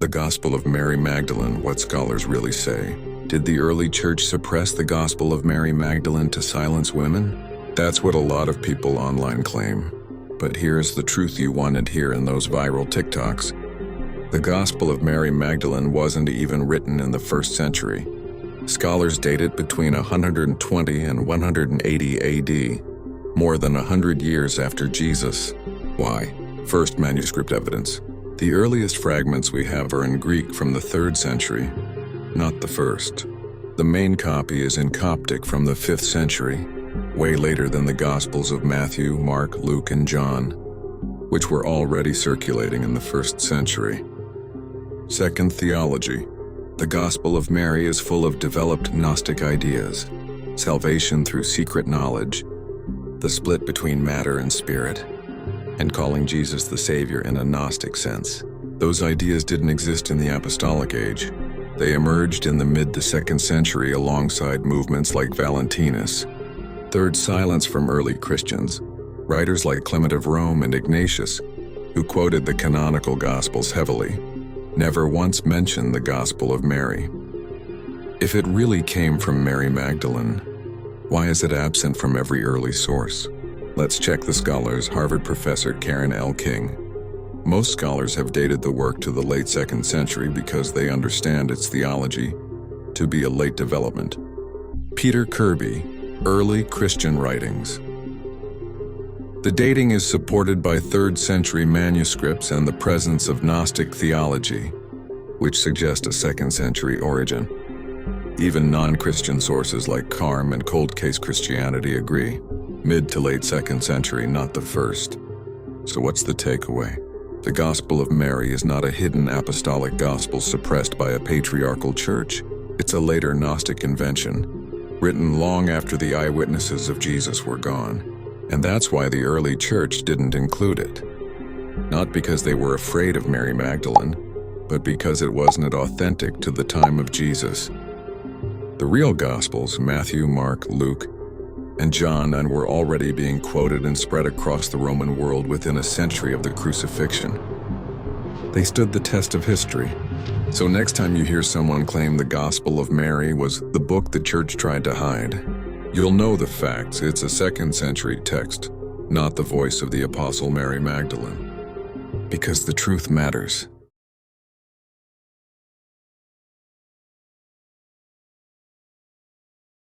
The Gospel of Mary Magdalene, what scholars really say. Did the early church suppress the Gospel of Mary Magdalene to silence women? That's what a lot of people online claim. But here's the truth you wanted here in those viral TikToks. The Gospel of Mary Magdalene wasn't even written in the 1st century. Scholars date it between 120 and 180 AD, more than 100 years after Jesus. Why? First, manuscript evidence. The earliest fragments we have are in Greek from the 3rd century, not the 1st. The main copy is in Coptic from the 5th century, way later than the Gospels of Matthew, Mark, Luke, and John, which were already circulating in the 1st century. Second, theology. The Gospel of Mary is full of developed Gnostic ideas, salvation through secret knowledge, the split between matter and spirit, and calling Jesus the Savior in a Gnostic sense. Those ideas didn't exist in the apostolic age. They emerged in the mid to 2nd century alongside movements like Valentinus. Third, silence from early Christians. Writers like Clement of Rome and Ignatius, who quoted the canonical Gospels heavily, never once mentioned the Gospel of Mary. If it really came from Mary Magdalene, why is it absent from every early source? Let's check the scholars. Harvard professor Karen L. King. Most scholars have dated the work to the late 2nd century because they understand its theology to be a late development. Peter Kirby, Early Christian Writings. The dating is supported by 3rd century manuscripts and the presence of Gnostic theology, which suggest a 2nd century origin. Even non-Christian sources like Carm and Cold Case Christianity agree. Mid to late 2nd century, not the 1st. So what's the takeaway? The Gospel of Mary is not a hidden apostolic gospel suppressed by a patriarchal church. It's a later Gnostic invention, written long after the eyewitnesses of Jesus were gone. And that's why the early church didn't include it. Not because they were afraid of Mary Magdalene, but because it wasn't authentic to the time of Jesus. The real Gospels, Matthew, Mark, Luke, and John, were already being quoted and spread across the Roman world within a century of the crucifixion. They stood the test of history. So next time you hear someone claim the Gospel of Mary was the book the church tried to hide, you'll know the facts. It's a 2nd century text, not the voice of the Apostle Mary Magdalene. Because the truth matters.